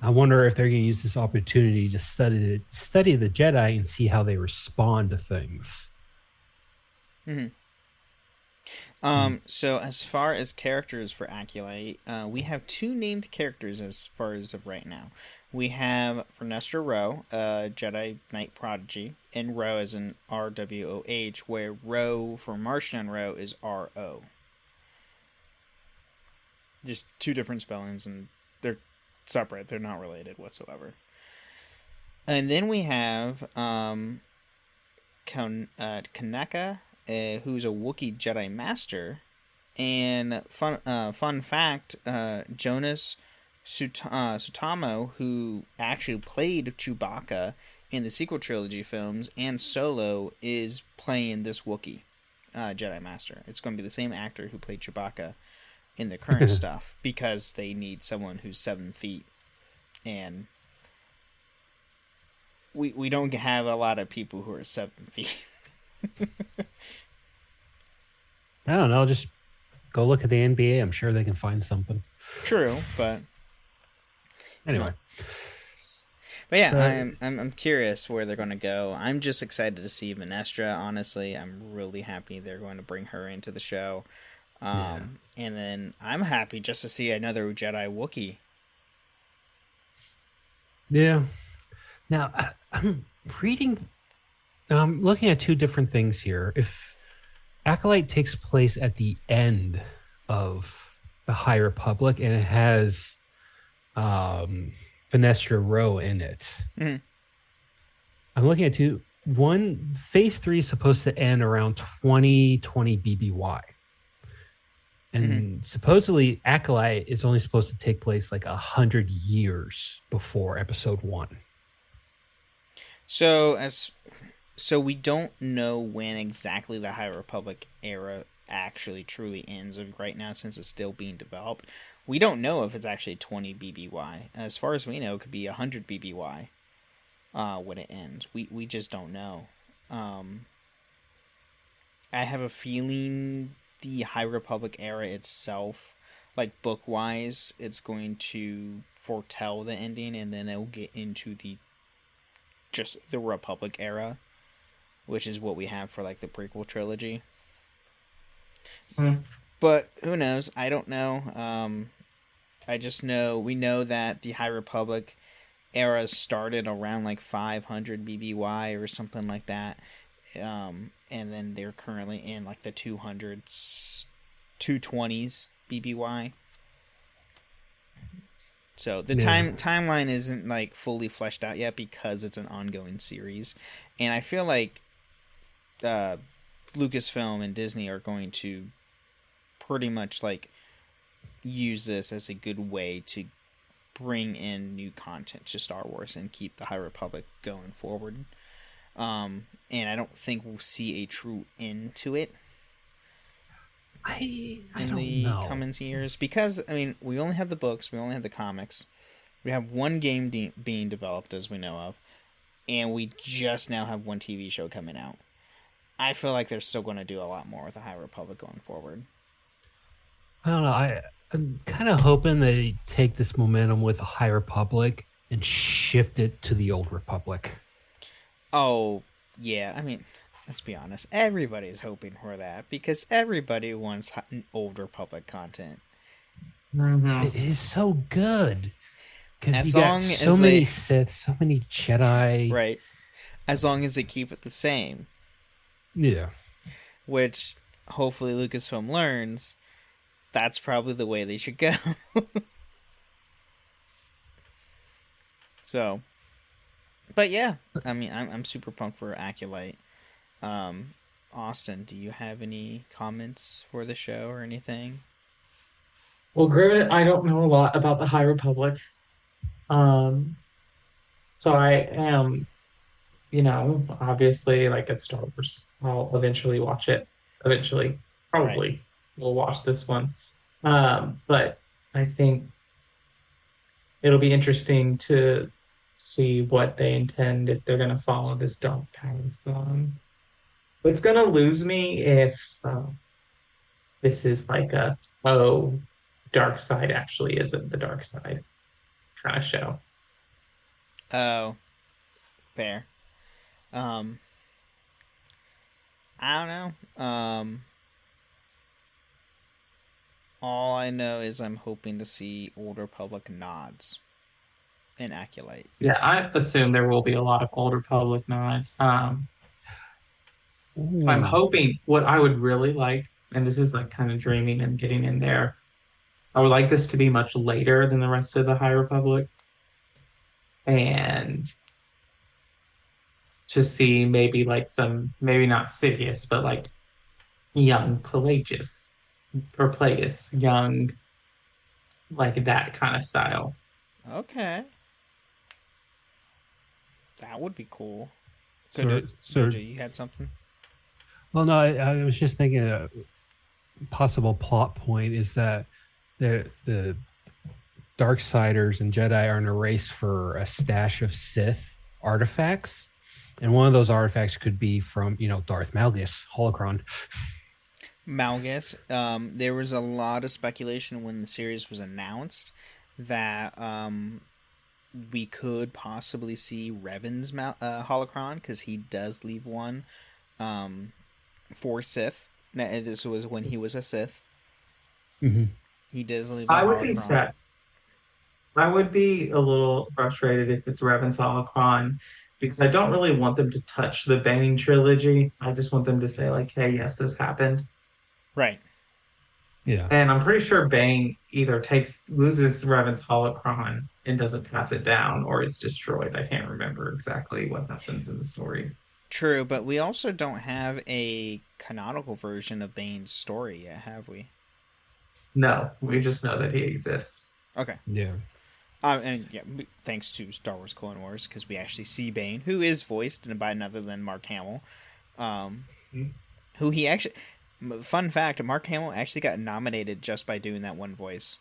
I wonder if they're going to use this opportunity to study the Jedi and see how they respond to things. Mm-hmm. So as far as characters for Acolyte, we have 2 named characters as far as of right now. We have Vernestra Rowe, Jedi Knight Prodigy, and Rowe as an RWOH, where Rowe for Martian Rowe is RO. Just 2 different spellings, and they're separate. They're not related whatsoever. And then we have Kaneka, who's a Wookiee Jedi Master, and fun fact, Jonas Sutamo, who actually played Chewbacca in the sequel trilogy films and Solo, is playing this Wookiee Jedi Master. It's going to be the same actor who played Chewbacca in the current stuff, because they need someone who's 7 feet, and we don't have a lot of people who are 7 feet. I don't know. Just go look at the NBA. I'm sure they can find something. True, but anyway. But yeah, I'm curious where they're going to go. I'm just excited to see Vernestra. Honestly, I'm really happy they're going to bring her into the show. And then I'm happy just to see another Jedi Wookiee. Yeah. Now I'm looking at 2 different things here. If Acolyte takes place at the end of the High Republic and it has Vernestra Rowe in it. Mm-hmm. I'm looking at 2. One, Phase 3 is supposed to end around 2020 BBY. And supposedly Acolyte is only supposed to take place like 100 years before Episode 1. So we don't know when exactly the High Republic era actually truly ends right now, since it's still being developed. We don't know if it's actually 20 BBY. As far as we know, it could be 100 BBY when it ends. We just don't know. I have a feeling the High Republic era itself, like book-wise, it's going to foretell the ending, and then it'll get into the Republic era, which is what we have for like the prequel trilogy. But who knows? I don't know. I just know we know that the High Republic era started around like 500 BBY or something like that, and then they're currently in like the 200s, 220s BBY. So the timeline isn't like fully fleshed out yet because it's an ongoing series, and I feel like Lucasfilm and Disney are going to pretty much like use this as a good way to bring in new content to Star Wars and keep the High Republic going forward. And I don't think we'll see a true end to it. I in don't the know. coming years, because I mean we only have the books, we only have the comics, we have one game being developed as we know of, and we just now have one TV show coming out. I feel like they're still going to do a lot more with the High Republic going forward. I don't know. I'm kind of hoping they take this momentum with the High Republic and shift it to the Old Republic. Oh yeah, I mean, let's be honest. Everybody's hoping for that because everybody wants an Old Republic content. It is so good because As you got long so as many they- Sith, so many Jedi. Right. As long as they keep it the same. Yeah. Which, hopefully Lucasfilm learns, that's probably the way they should go. So, but yeah, I mean, I'm super pumped for Acolyte. Austin, do you have any comments for the show or anything? Well, granted, I don't know a lot about the High Republic. So I am, obviously like it's Star Wars. I'll eventually watch it. Eventually, probably we'll watch this one. But I think it'll be interesting to see what they intend if they're going to follow this dark path. But it's going to lose me if this is like dark side actually isn't the dark side kind of show. Oh, fair. I don't know. All I know is I'm hoping to see Old Republic nods in Acolyte. Yeah, I assume there will be a lot of Old Republic nods. I'm hoping what I would really like, and this is like kind of dreaming and getting in there, I would like this to be much later than the rest of the High Republic. And to see maybe like maybe not Sidious, but like young Pelagius or Plagueis, young, like that kind of style. Okay. That would be cool. So- Gojo, you had something? Well, no, I was just thinking a possible plot point is that the Darksiders and Jedi are in a race for a stash of Sith artifacts, and one of those artifacts could be from Darth Malgus holocron. Malgus. There was a lot of speculation when the series was announced that we could possibly see Revan's holocron, because he does leave one for Sith. Now, this was when he was a Sith. Mm-hmm. He does leave. I would be sad. I would be a little frustrated if it's Revan's holocron, because I don't really want them to touch the Bane trilogy. I just want them to say like, "Hey, yes, this happened." Right. Yeah. And I'm pretty sure Bane either loses Revan's holocron and doesn't pass it down, or it's destroyed. I can't remember exactly what happens in the story. True, but we also don't have a canonical version of Bane's story yet, have we? No, we just know that he exists. Okay. Yeah. And yeah, thanks to Star Wars Clone Wars, because we actually see Bane, who is voiced by none other than Mark Hamill. Who he actually... Fun fact, Mark Hamill actually got nominated just by doing that one voice.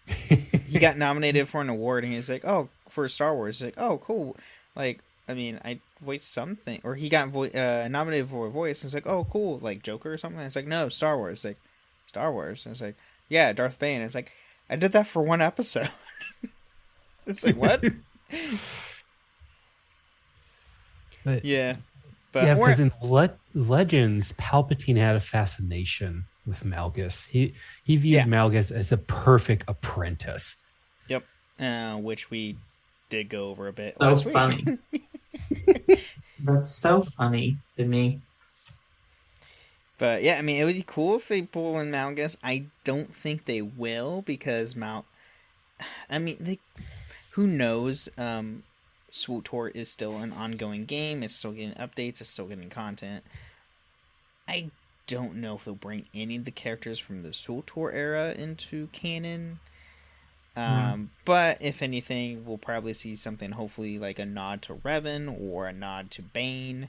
He got nominated for an award, and he's like, "Oh, for Star Wars." He's like, "Oh, cool." Like, I mean, I voiced something, or he got nominated for a voice, and it's like, "Oh, cool," like Joker or something. And it's like, "No, Star Wars." It's like, Star Wars. And it's like, "Yeah, Darth Bane." And it's like, I did that for one episode. It's like, what? But, yeah. But yeah, because in Legends, Palpatine had a fascination with Malgus. He viewed Malgus as a perfect apprentice. Yep. Which we did go over a bit So last funny. week. That's so funny to me. But yeah, I mean, it would be cool if they pull in Malgus. I don't think they will, because I mean, who knows? SWTOR is still an ongoing game. It's still getting updates. It's still getting content. I don't know if they'll bring any of the characters from the SWTOR era into canon. But if anything, we'll probably see something, hopefully like a nod to Revan or a nod to Bane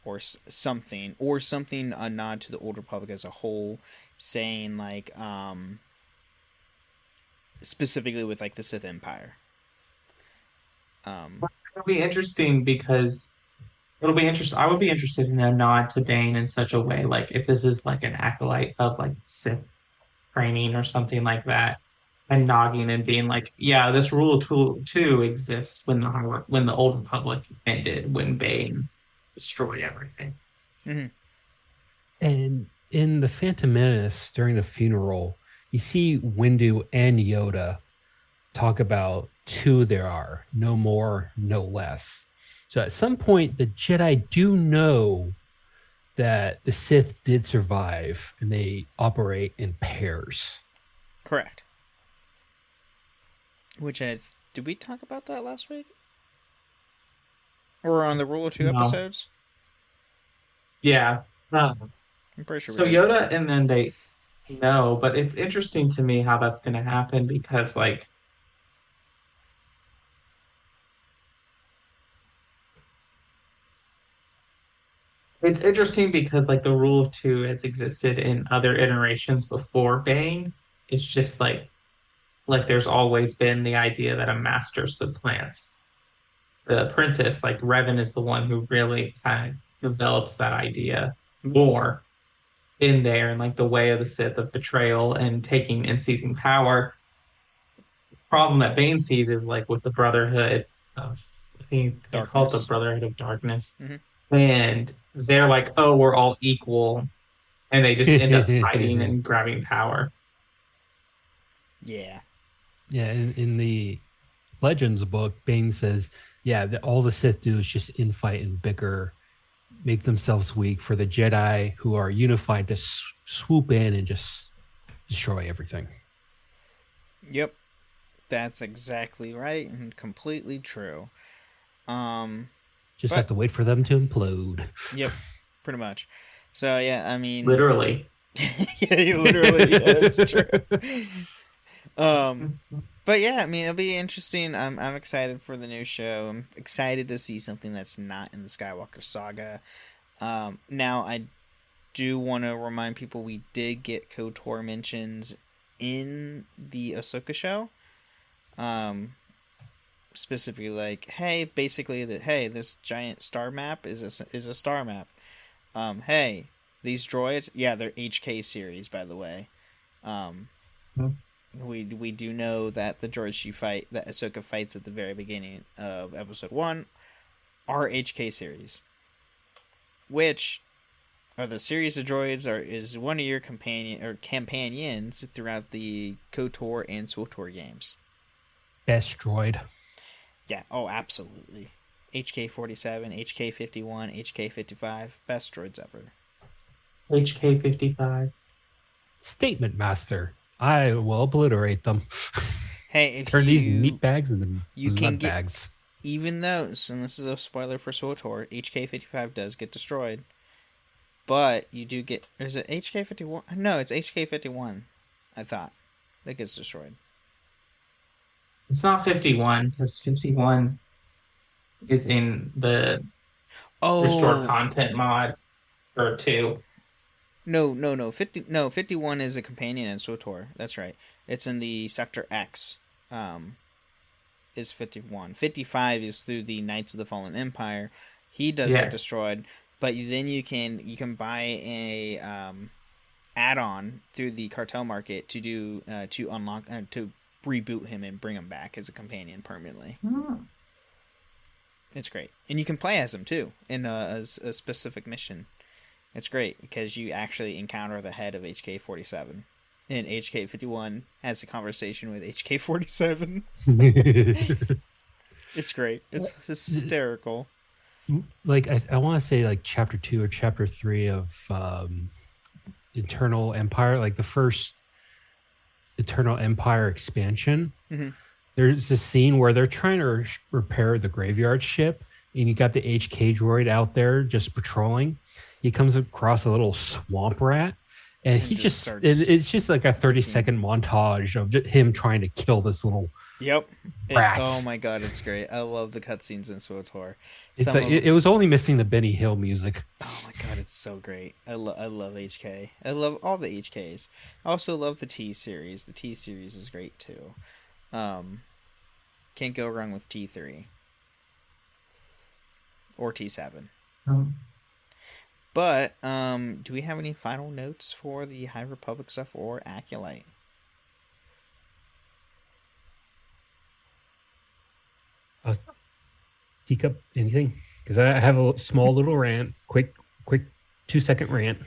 or something, a nod to the Old Republic as a whole, saying like, specifically with like the Sith Empire. It'll be interesting because I would be interested in a nod to Bane in such a way, like if this is like an acolyte of like Sith training or something like that, and nogging and being like, yeah, this rule two exists when the Old Republic ended, when Bane destroyed everything. Mm-hmm. And in the Phantom Menace, during the funeral, you see Windu and Yoda talk about two there are, no more, no less. So at some point, the Jedi do know that the Sith did survive, and they operate in pairs. Correct. Which did we talk about that last week? Or on the Rule of Two episodes? Yeah. I'm pretty sure. So Yoda and then they know, but it's interesting to me how that's going to happen because, like, it's interesting because, like, the Rule of Two has existed in other iterations before Bane. It's just like there's always been the idea that a master supplants the apprentice. Like Revan is the one who really kind of develops that idea more in there, and like the way of the Sith of betrayal and taking and seizing power. The problem that Bane sees is like with the Brotherhood of, I think they call it the Brotherhood of Darkness. Mm-hmm. And they're like, oh, we're all equal, and they just end up fighting and grabbing power. Yeah. Yeah, in the Legends book, Bane says, yeah, all the Sith do is just infight and bicker, make themselves weak for the Jedi who are unified to swoop in and just destroy everything. Yep. That's exactly right and completely true. Just have to wait for them to implode. Yep, pretty much. So, yeah, I mean... Literally. Yeah, literally, yeah, that's true. But yeah, I mean, it'll be interesting. I'm excited for the new show. I'm excited to see something that's not in the Skywalker saga. Now, I do want to remind people we did get KOTOR mentions in the Ahsoka show. Specifically, like, hey, basically that, hey, this giant star map is a star map. Hey, these droids, yeah, they're HK series, by the way. We do know that the droids that Ahsoka fights at the very beginning of Episode 1 are HK series, which are the series of droids is one of your companions throughout the KOTOR and SWTOR games. Best droid. Yeah. Oh, absolutely. HK-47, HK-51, HK-55, best droids ever. HK-55. Statement master. I will obliterate them. Hey, turn these meat bags into blood bags. Even those, and this is a spoiler for SWTOR, HK-55 does get destroyed. But you do get... Is it HK-51? No, it's HK-51, I thought. That gets destroyed. It's not 51, because 51 is in the Restore Content mod, or 2. No. 51 is a companion in SWTOR. That's right. It's in the Sector X. Is 51. 55 is through the Knights of the Fallen Empire. He does get destroyed, but then you can buy a add-on through the cartel market to do to unlock to reboot him and bring him back as a companion permanently. It's great, and you can play as him too in a specific mission. It's great because you actually encounter the head of HK-47, and HK-51 has a conversation with HK-47. It's great. It's hysterical. Like I want to say like chapter 2 or chapter 3 of Eternal Empire, like the first Eternal Empire expansion. Mm-hmm. there's a scene where they're trying to repair the graveyard ship, and you got the HK droid out there just patrolling. He comes across a little swamp rat, and he just it's just like a 30-second montage of just him trying to kill this little rat. Oh my god, it's great. I love the cutscenes in SWTOR. It's like, it was only missing the Benny Hill music. Oh my god, it's so great. I love HK. I love all the HKs. I also love the T series. The T series is great too. Can't go wrong with T3 or T7. But do we have any final notes for the High Republic stuff or Acolyte? Teacup, anything? Because I have a small little rant, quick 2-second rant.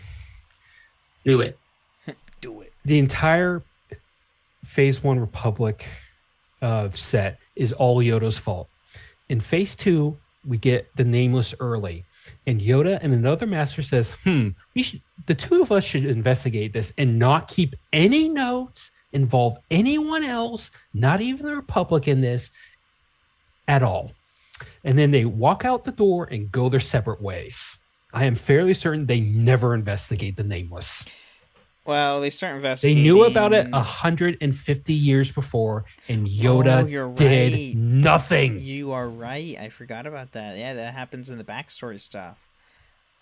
Do it. Do it. The entire Phase 1 Republic set is all Yoda's fault. In Phase 2, we get the Nameless early, and Yoda and another master says, the two of us should investigate this and not keep any notes, involve anyone else, not even the Republic in this at all. And then they walk out the door and go their separate ways. I am fairly certain they never investigate the Nameless. Well, they start investigating. They knew about it 150 years before, and Yoda did nothing. You are right. I forgot about that. Yeah, that happens in the backstory stuff.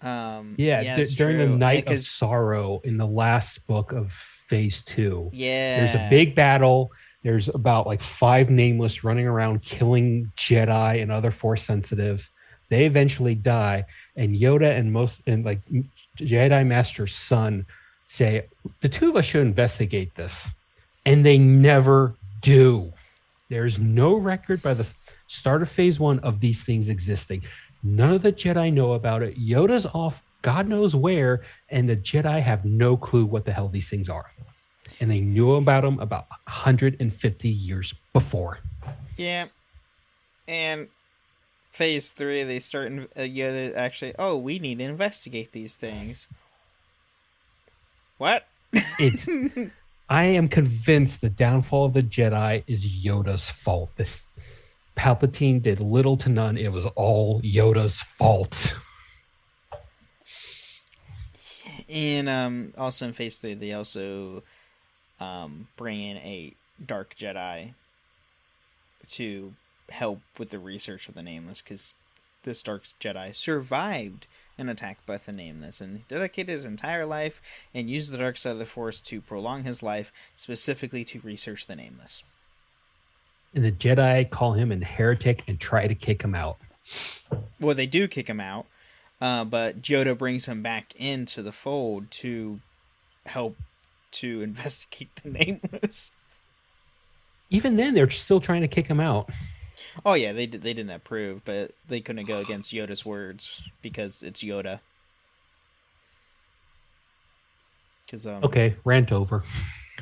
During the Night of Sorrow in the last book of Phase 2. Yeah. There's a big battle. There's about like 5 Nameless running around killing Jedi and other Force sensitives. They eventually die, and Yoda and Jedi Master's son say, the two of us should investigate this. And they never do. There's no record by the start of Phase 1 of these things existing. None of the Jedi know about it. Yoda's off God knows where, and the Jedi have no clue what the hell these things are. And they knew about them about 150 years before. Yeah. And Phase 3, they start Yoda actually, we need to investigate these things. What? I am convinced the downfall of the Jedi is Yoda's fault. This Palpatine did little to none. It was all Yoda's fault. And also in Phase 3, they also bring in a Dark Jedi to help with the research of the Nameless, because this Dark Jedi survived an attack by the Nameless and dedicated his entire life and used the dark side of the Force to prolong his life, specifically to research the Nameless. And the Jedi call him a heretic and try to kick him out. Well, they do kick him out, but Yoda brings him back into the fold to help to investigate the Nameless. Even then, they're still trying to kick him out. Oh yeah, they didn't approve, but they couldn't go against Yoda's words because it's Yoda. Okay, rant over.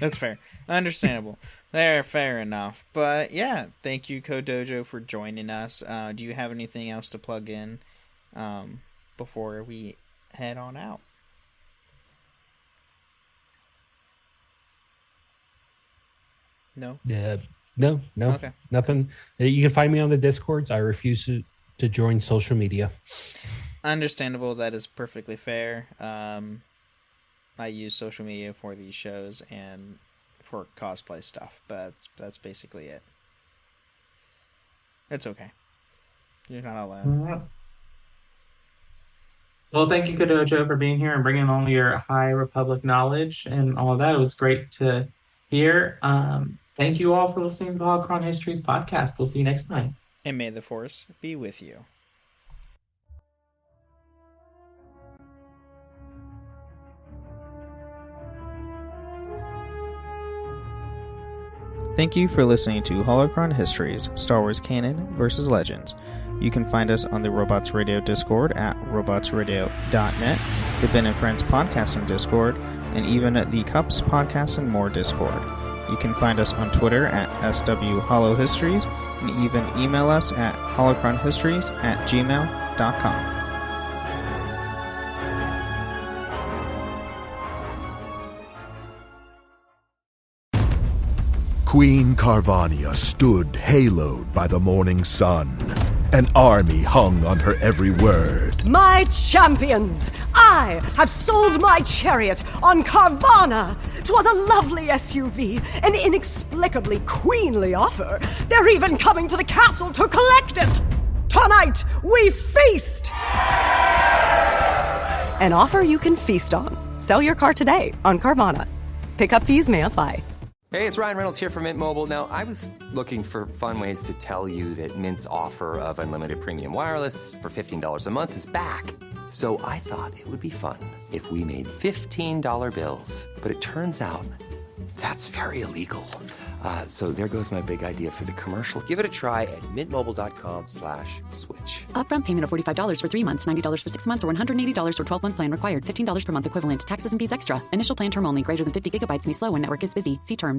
That's fair. Understandable. Fair enough. But yeah, thank you, Kodojo, for joining us. Do you have anything else to plug in before we head on out? No? No. Okay. Nothing. You can find me on the Discords. I refuse to join social media. Understandable. That is perfectly fair. I use social media for these shows and for cosplay stuff, but that's basically it. It's okay. You're not alone. Well, thank you, Kodojo, for being here and bringing all your High Republic knowledge and all of that. It was great to hear. Thank you all for listening to the Holocron Histories podcast. We'll see you next time. And may the Force be with you. Thank you for listening to Holocron Histories, Star Wars Canon vs. Legends. You can find us on the Robots Radio Discord at robotsradio.net, the Ben and Friends Podcast on Discord, and even at the Cups Podcast and More Discord. You can find us on Twitter at SWHoloHistories, and even email us at holocronhistories@gmail.com. Queen Carvania stood haloed by the morning sun. An army hung on her every word. My champions, I have sold my chariot on Carvana. 'Twas a lovely SUV, an inexplicably queenly offer. They're even coming to the castle to collect it. Tonight, we feast! An offer you can feast on. Sell your car today on Carvana. Pickup fees may apply. Hey, it's Ryan Reynolds here from Mint Mobile. Now, I was looking for fun ways to tell you that Mint's offer of unlimited premium wireless for $15 a month is back. So I thought it would be fun if we made $15 bills. But it turns out that's very illegal. So there goes my big idea for the commercial. Give it a try at mintmobile.com/switch. Upfront payment of $45 for 3 months, $90 for 6 months, or $180 for 12-month plan required. $15 per month equivalent. Taxes and fees extra. Initial plan term only. Greater than 50 gigabytes may slow when network is busy. See terms.